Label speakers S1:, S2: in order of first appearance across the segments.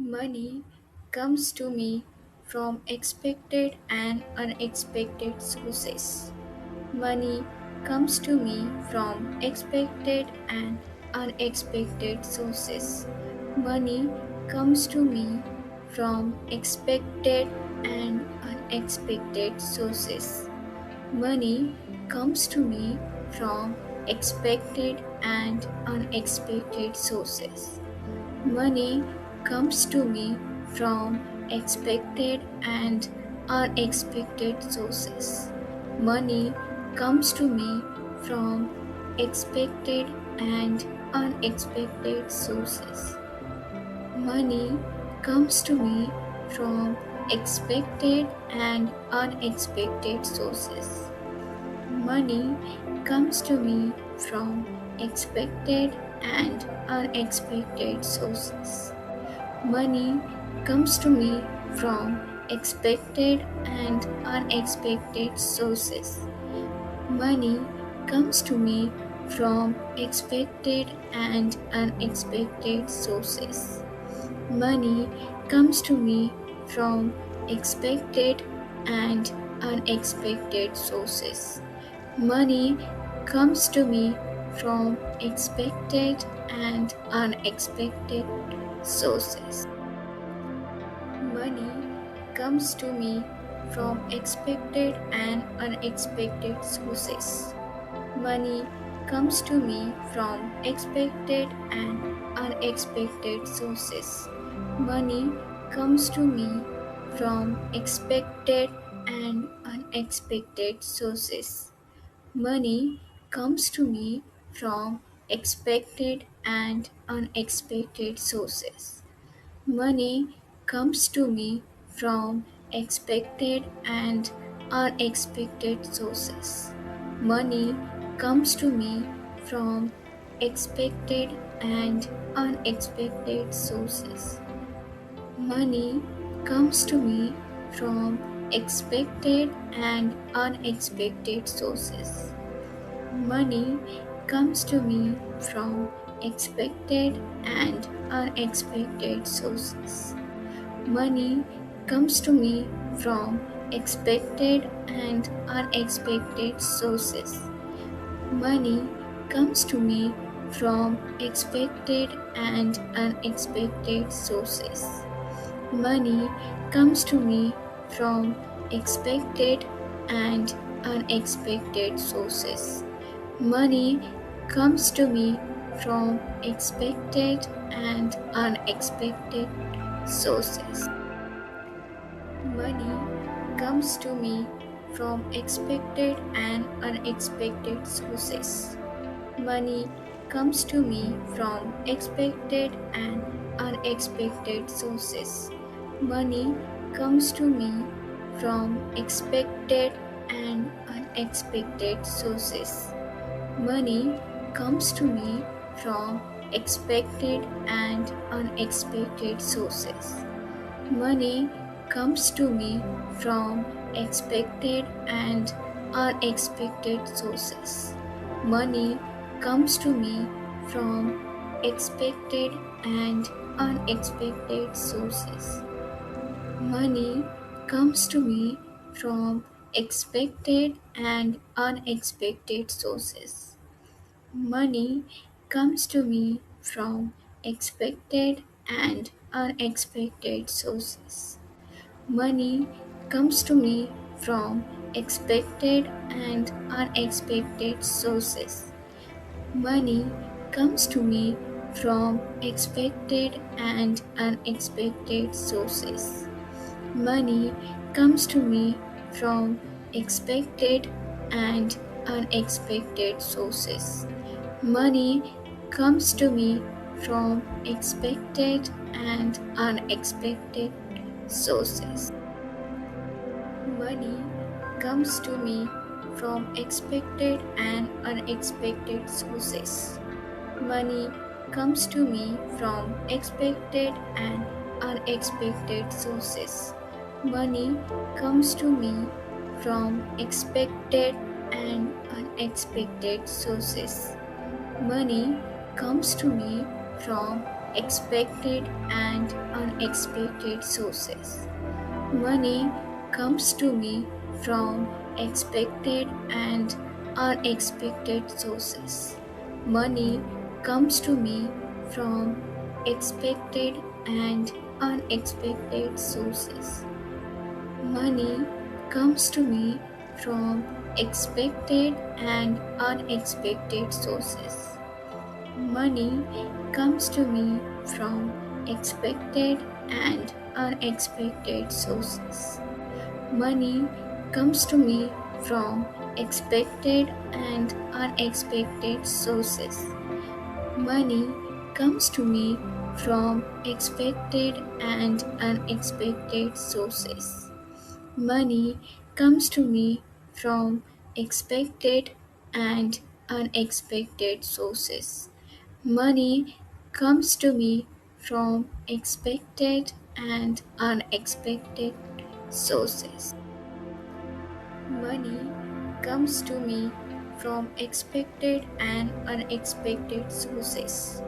S1: Money comes to me from expected and unexpected sources. Money comes to me from expected and unexpected sources. Money comes to me from expected and unexpected sources. Money comes to me from expected and unexpected sources. Money comes to me from expected and unexpected sources. Money comes to me from expected and unexpected sources. Money comes to me from expected and unexpected sources. Money comes to me from expected and unexpected sources. Money comes to me from expected and unexpected sources. Money comes to me from expected and unexpected sources. Money comes to me from expected and unexpected sources. Money comes to me from expected and unexpected sources. Money comes to me from expected and unexpected sources. Money comes to me from expected and unexpected sources. Money comes to me from expected and unexpected sources. Money comes to me from expected and unexpected sources. Money comes to me from expected and unexpected sources. Money comes to me from expected and unexpected sources. Money comes to me from expected and unexpected sources. Money comes to me from expected and unexpected sources. Money comes to me from expected and unexpected sources. Money comes to me from expected and unexpected sources. Money comes to me from expected and unexpected sources. Money comes to me from expected and unexpected sources. Money comes to me from expected and unexpected sources. Money comes to me from expected and unexpected sources. Money comes to me from expected and unexpected sources. Money comes to me from expected and unexpected sources. Money comes to me from expected and unexpected sources. Money comes to me from expected and unexpected sources. Money comes to me from expected and unexpected sources. Money comes to me from expected and unexpected sources. Money comes to me from expected and unexpected sources. Money comes to me from expected and unexpected sources. Money comes to me from expected and unexpected sources. Money comes to me from expected and unexpected sources. Money comes to me from expected and unexpected sources. Money comes to me from expected and unexpected sources. Money comes to me from expected and unexpected sources. Money comes to me from expected and unexpected sources. Money comes to me from expected and unexpected sources. Money comes to me from expected and unexpected sources. Money comes to me from expected and unexpected sources. Money comes to me from expected and unexpected sources. Money comes to me from expected and unexpected sources. Money comes to me from expected and unexpected sources. Money comes to me from expected and unexpected sources. Money comes to me from expected and unexpected sources. Money comes to me from expected and unexpected sources.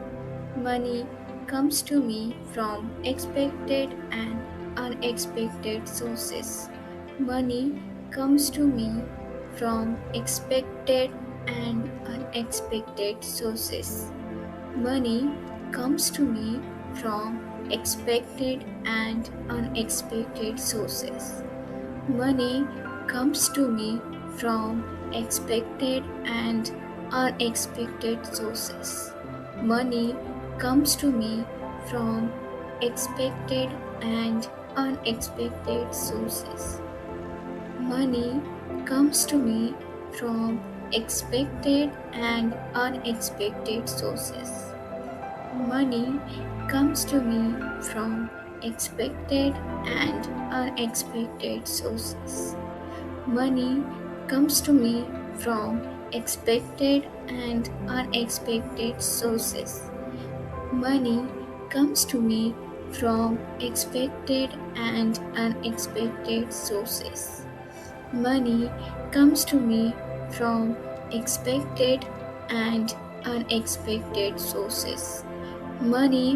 S1: Money comes to me from expected and unexpected sources. Money comes to me from expected and unexpected sources. Money comes to me from expected and unexpected sources. Money comes to me from expected and unexpected sources. Money comes to me from expected and unexpected sources. Money comes to me from expected and unexpected sources. Money comes to me from expected and unexpected sources. Money comes to me from expected and unexpected sources. Money comes to me from expected and unexpected sources. Money comes to me from expected and unexpected sources. Money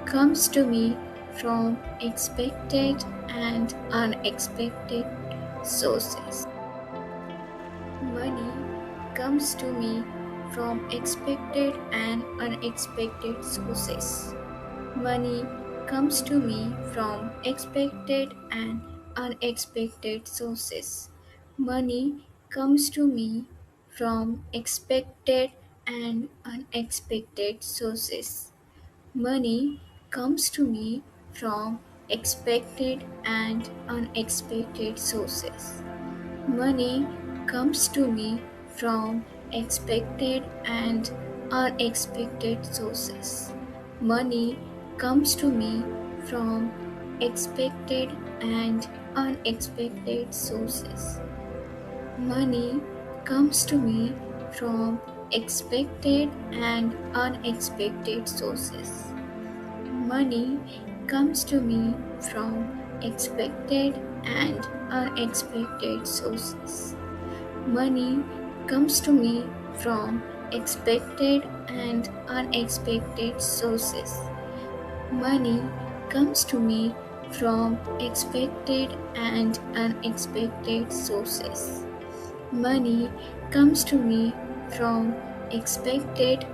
S1: comes to me from expected and unexpected sources. Money comes to me from expected and unexpected sources. Money comes to me from expected and unexpected sources. Money comes to me from expected and unexpected sources. Money comes to me from expected and unexpected sources. Money comes to me from expected and unexpected sources. Money comes to me from expected and unexpected sources. Money comes to me from expected and unexpected sources. Money comes to me from expected and unexpected sources. Money comes to me from expected and unexpected sources. Money comes to me from expected and unexpected sources. Money comes to me from expected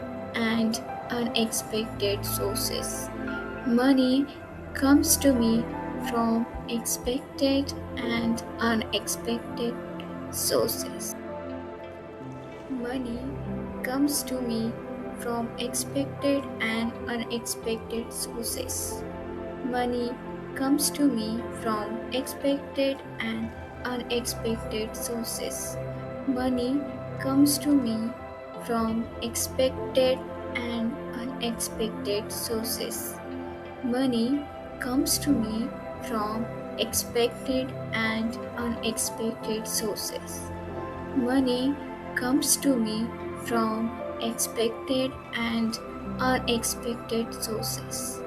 S1: and unexpected sources. Money comes to me from expected and unexpected sources. Money comes to me from expected and unexpected sources. Money comes to me from expected and unexpected sources. Money comes to me from expected and unexpected sources. Money comes to me from expected and unexpected sources. Money comes to me from expected and unexpected sources.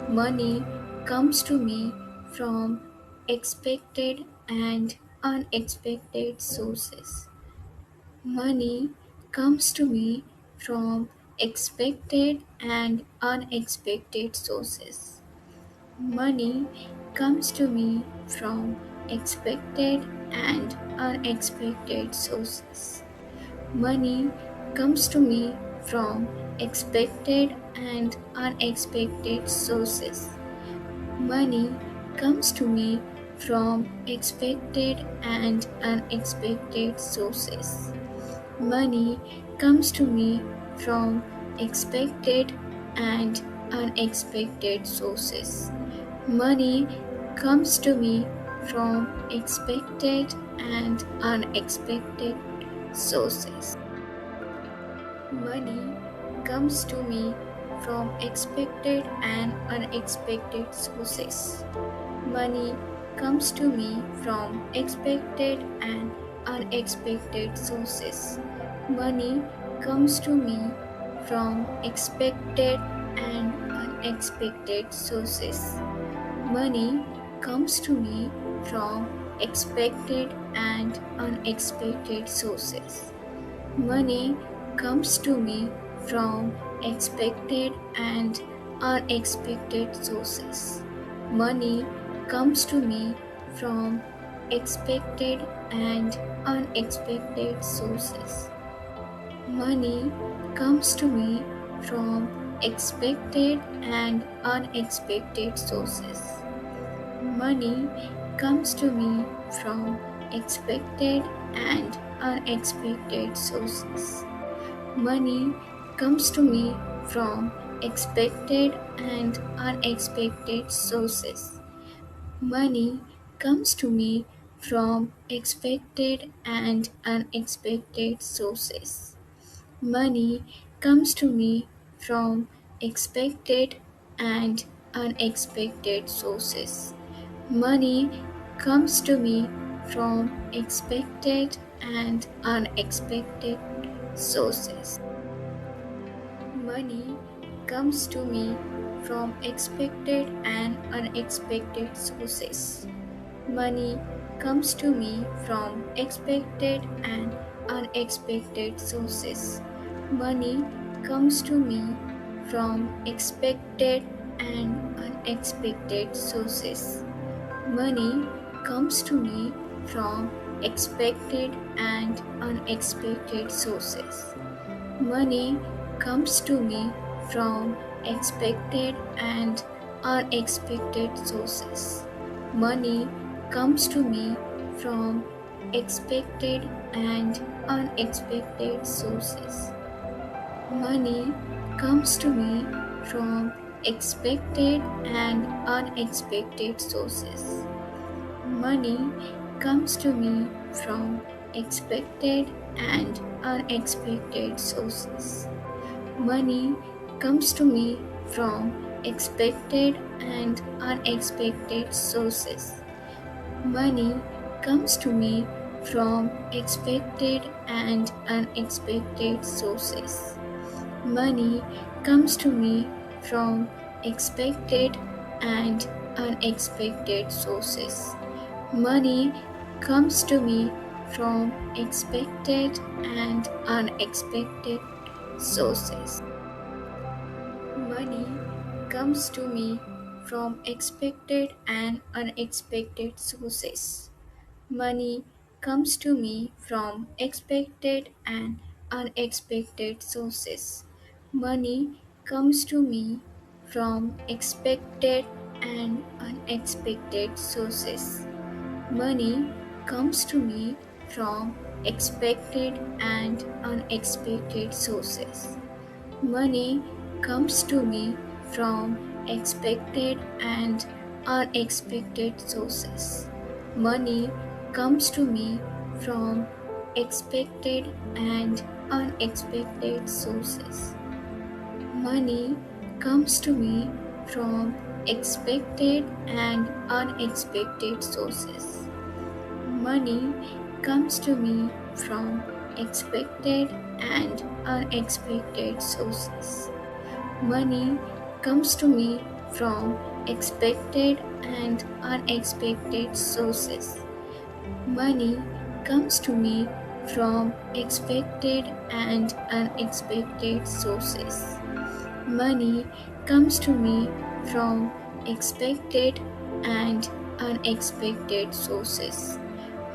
S1: Money comes to me from expected and unexpected sources. Money comes to me from expected and unexpected sources. Money comes to me from expected and unexpected sources. Money comes to me from expected and unexpected sources. Money comes to me from expected and unexpected sources. Money comes to me from expected and unexpected sources. Money comes to me from expected and unexpected sources. Money comes to me from expected and unexpected sources. Money comes to me from expected and unexpected sources. Money comes to me from expected and unexpected sources. Money comes to me from expected and unexpected sources. Money comes to me from expected and unexpected sources. Money comes to me from expected and unexpected sources. Money comes to me from expected and unexpected sources. Money comes to me from expected and unexpected sources. Money comes to me from expected and unexpected sources. Money comes to me from expected and unexpected sources. Money comes to me from expected and unexpected sources. Money comes to me from expected and unexpected sources. Money comes to me from expected and unexpected sources. Money comes to me from expected and unexpected sources. Money comes to me from expected and unexpected sources. Money comes to me from expected and unexpected sources. Money comes to me from expected and unexpected sources. Money comes to me from expected and unexpected sources. Money comes to me from expected and unexpected sources. Money comes to me from expected and unexpected sources. Money comes to me from expected and unexpected sources. Money comes to me from expected and unexpected sources. Money comes to me from expected and unexpected sources. Money comes to me from expected and unexpected sources. Money comes to me from expected and unexpected sources. Money comes to me from expected and unexpected sources. Money comes to me from expected and unexpected sources. Money comes to me from expected and unexpected sources. Money comes to me from expected and unexpected sources. Money comes to me from expected and unexpected sources. Money comes to me from expected and unexpected sources. Money comes to me from expected and unexpected sources. Money comes to me from expected and unexpected sources. Money comes to me from expected and unexpected sources. Money comes to me from expected and unexpected sources.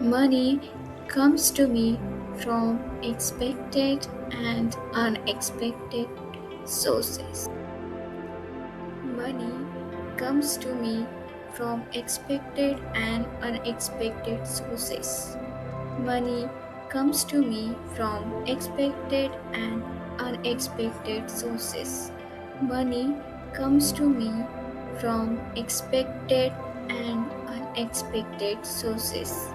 S1: Money comes to me from expected and unexpected sources. Money comes to me from expected and unexpected sources. Money comes to me from expected and unexpected sources. Money comes to me from expected and unexpected sources.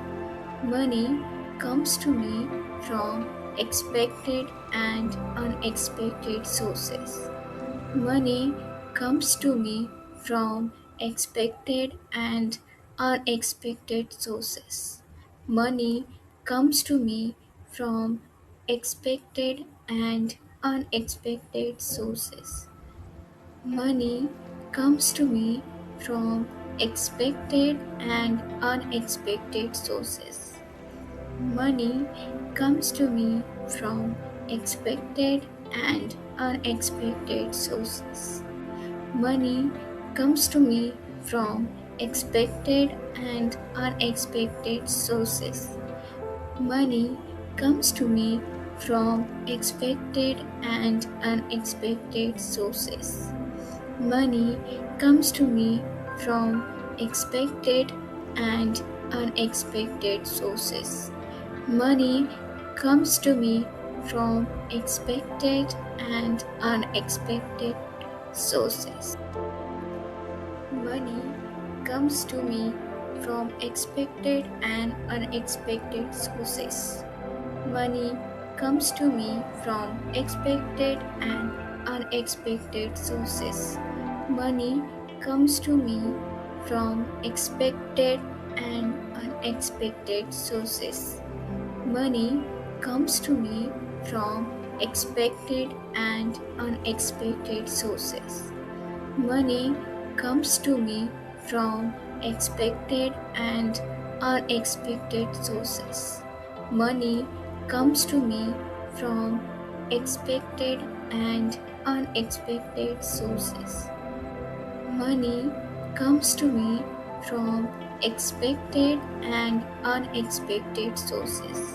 S1: Money comes to me from expected and unexpected sources. Money comes to me from expected and unexpected sources. Money comes to me from expected and unexpected sources. Money comes to me from expected and unexpected sources. Money comes to me from expected and unexpected sources. Money comes to me from expected and unexpected sources. Money comes to me from expected and unexpected sources. Money comes to me from expected and unexpected sources. Money comes to me from expected and unexpected sources. Money comes to me from expected and unexpected sources. Money comes to me from expected and unexpected sources. Money comes to me from expected and unexpected sources. Money comes to me from expected and unexpected sources. Money comes to me from expected and unexpected sources. Money comes to me from expected and unexpected sources. Money comes to me from expected and unexpected sources.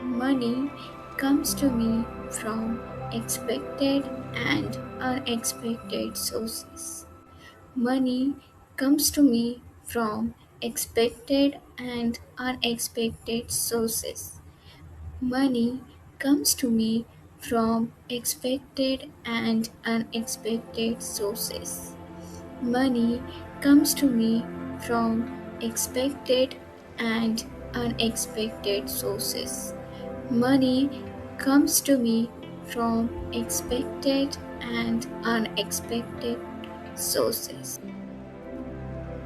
S1: Money comes to me from expected and unexpected sources. Money comes to me from expected and unexpected sources. Money comes to me from expected and unexpected sources. Money comes to me from expected and unexpected sources. Money comes to me from expected and unexpected sources.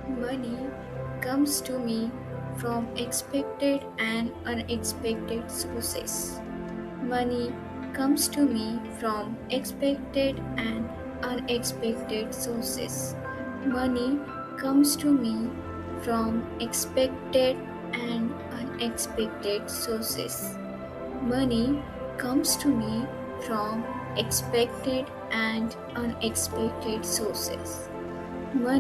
S1: Money comes to me from expected and unexpected sources. Money comes to me from expected and unexpected sources. Money comes to me from expected and unexpected sources. Money comes to me from expected and unexpected sources.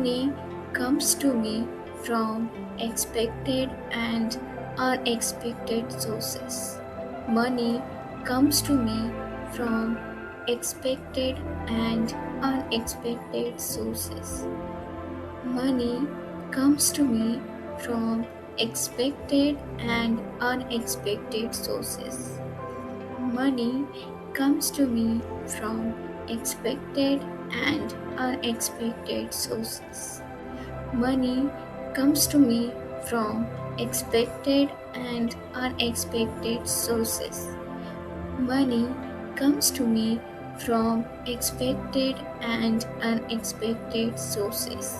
S1: Money comes to me from expected and unexpected sources. Money comes to me from expected and unexpected sources. Money comes to me from expected and unexpected sources. Money comes to me from expected and unexpected sources. Money comes to me from expected and unexpected sources. Money comes to me from expected and unexpected sources.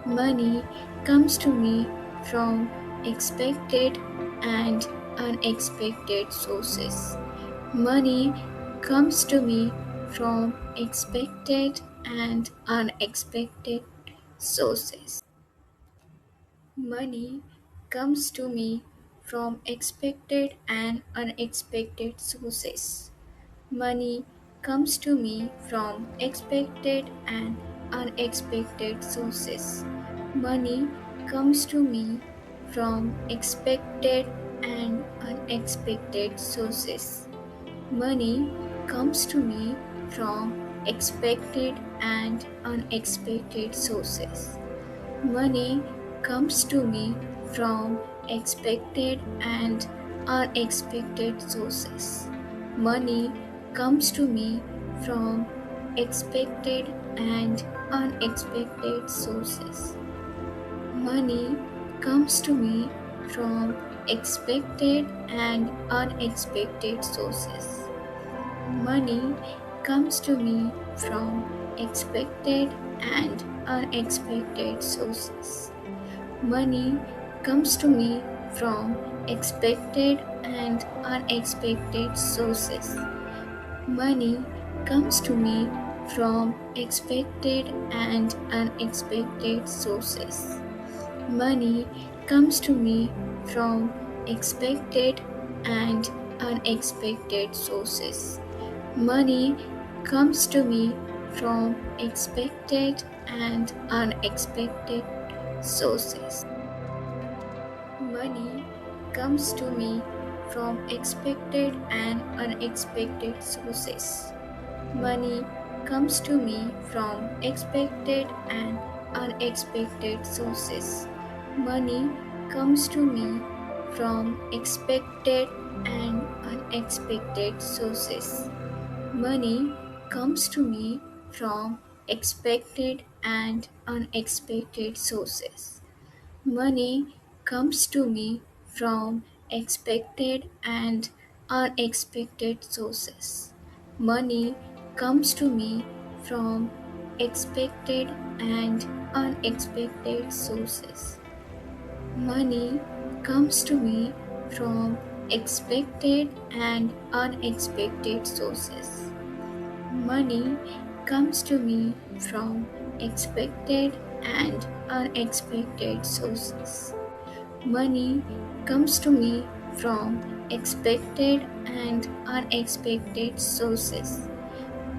S1: Money comes to me from expected and unexpected sources. Money comes to me from expected and unexpected sources. Money comes to me from expected and unexpected sources. Money comes to me from expected and unexpected sources. Money comes to me from expected and unexpected sources. Money comes to me from expected and unexpected sources. Money comes to me from expected and unexpected sources. Money comes to me from expected and unexpected sources. Money comes to me from expected and unexpected sources. Money comes to me from expected and unexpected sources. Money comes to me from expected and unexpected sources. Money comes to me from expected and unexpected sources. Money comes to me from expected and unexpected sources. Money comes to me from expected and unexpected sources. Money comes to me from expected and unexpected sources. Money comes to me from expected and unexpected sources. Money comes to me from expected and unexpected sources. Money comes to me from expected and unexpected sources. Money comes to me from expected and unexpected sources. Money comes to me from expected and unexpected sources. Money comes to me from expected and unexpected sources. Money comes to me from expected and unexpected sources. Money comes to me from expected and unexpected sources.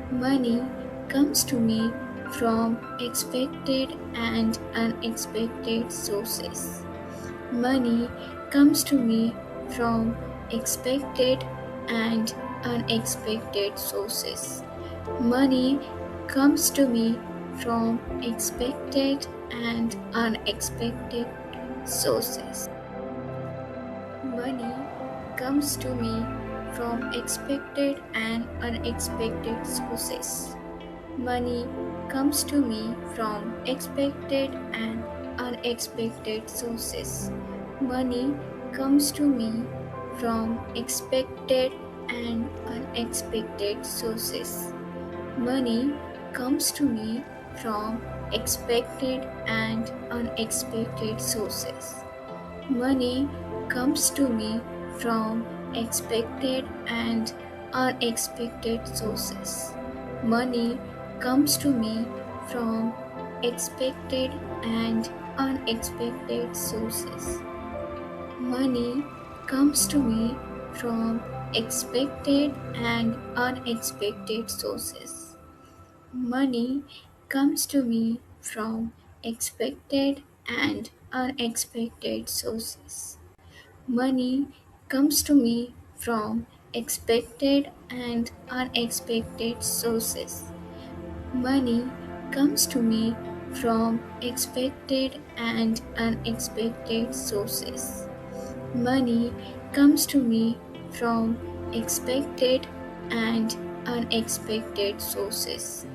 S1: Money comes to me from expected and unexpected sources. Money comes to me from expected and unexpected sources. Money comes to me from expected and unexpected sources. Money comes to me from expected and unexpected sources. Money comes to me from expected and unexpected sources. Money comes to me from expected and unexpected sources. Money comes to me from expected and unexpected sources. Money comes to me from expected and unexpected sources. Money comes to me from expected and unexpected sources. Money comes to me from expected and unexpected sources. Money comes to me from expected and unexpected sources. Money comes to me from expected and unexpected sources. Money comes to me from expected and unexpected sources. Money comes to me from expected and unexpected sources.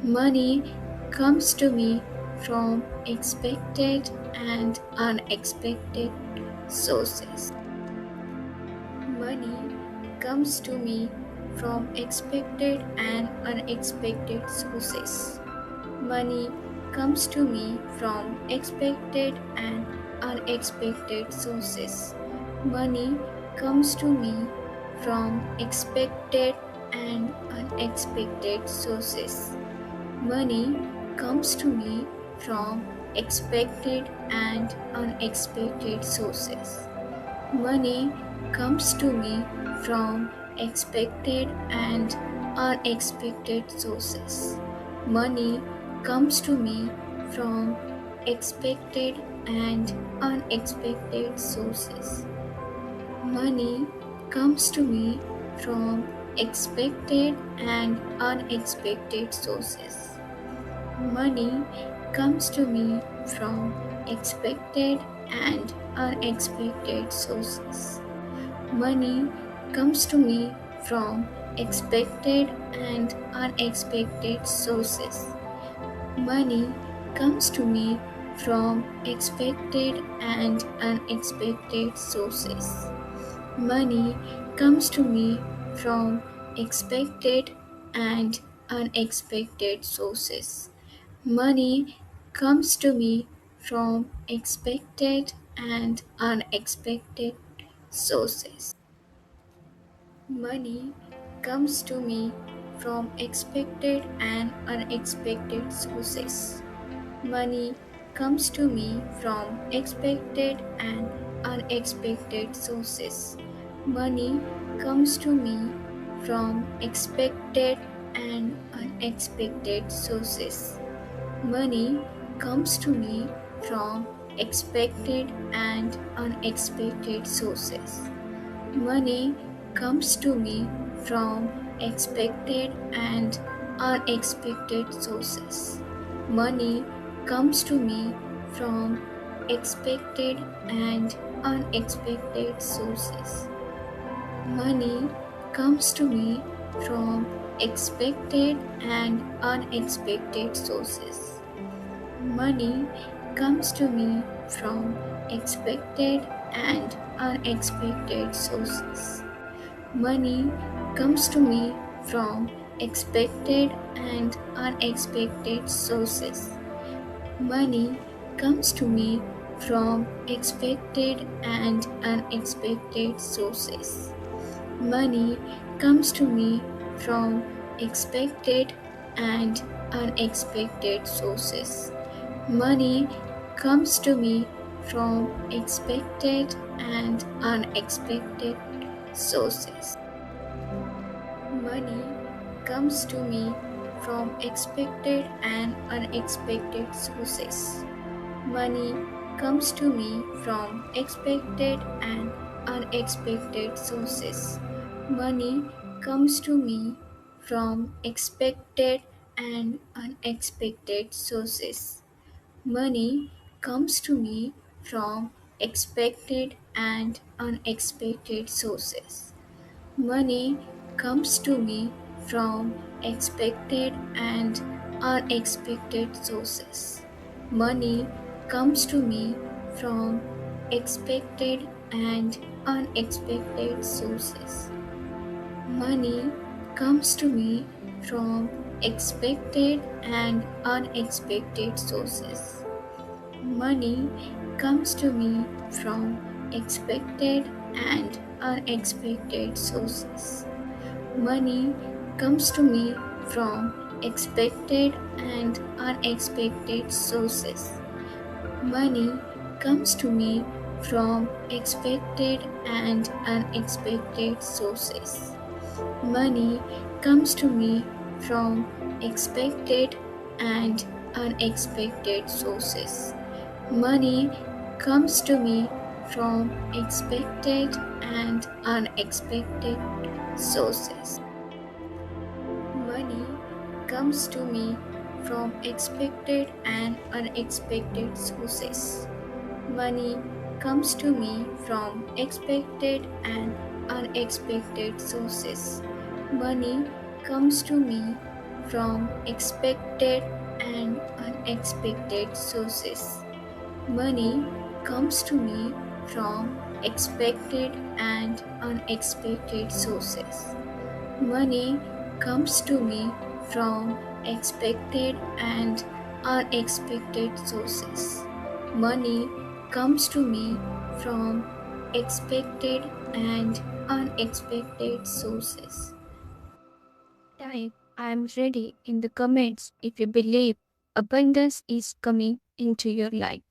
S1: Money comes to me from expected and unexpected sources. Money comes to me from expected and unexpected sources. Money comes to me from expected and unexpected sources. Money comes to me from expected and unexpected sources. Money comes to me from expected and unexpected sources. Money comes to me from expected and unexpected sources. Money comes to me from expected and unexpected sources. Money comes to me from expected and unexpected sources. Money comes to me from expected and unexpected sources. Money comes to me from expected and unexpected sources. Money comes to me from expected and unexpected sources. Money comes to me from expected and unexpected sources. Money comes to me from expected and unexpected sources. Money comes to me from expected and unexpected sources. Money comes to me from expected and unexpected sources. Money comes to me from expected and unexpected sources. Money comes to me from expected and unexpected sources. Money comes to me from expected and unexpected sources. Money comes to me from expected and unexpected sources. Money comes to me from expected and unexpected sources. Money comes to me from expected and unexpected sources. Money comes to me from expected and unexpected sources. Money comes to me from expected and unexpected sources. Money comes to me from expected and unexpected sources. Money comes to me from expected and unexpected sources. Money comes to me from expected and unexpected sources. Money comes to me from expected and unexpected sources. Money comes to me from expected and unexpected sources. Money comes to me from expected and unexpected sources. Money comes to me from expected and unexpected sources. Money comes to me from expected and unexpected sources. Money comes to me from expected and unexpected sources. Money comes to me from expected and unexpected sources. Money comes to me from expected and unexpected sources. Money comes to me from expected and unexpected sources. Money comes to me from expected and unexpected sources. Money comes to me from expected and unexpected sources. Money comes to me from expected and unexpected sources. Money comes to me from expected and unexpected sources. Money comes to me from expected and unexpected sources. Money comes to me from expected and unexpected sources. Money comes to me from expected and unexpected sources. Money comes to me from expected and unexpected sources. Type I'm ready in the comments if you believe abundance is coming into your life.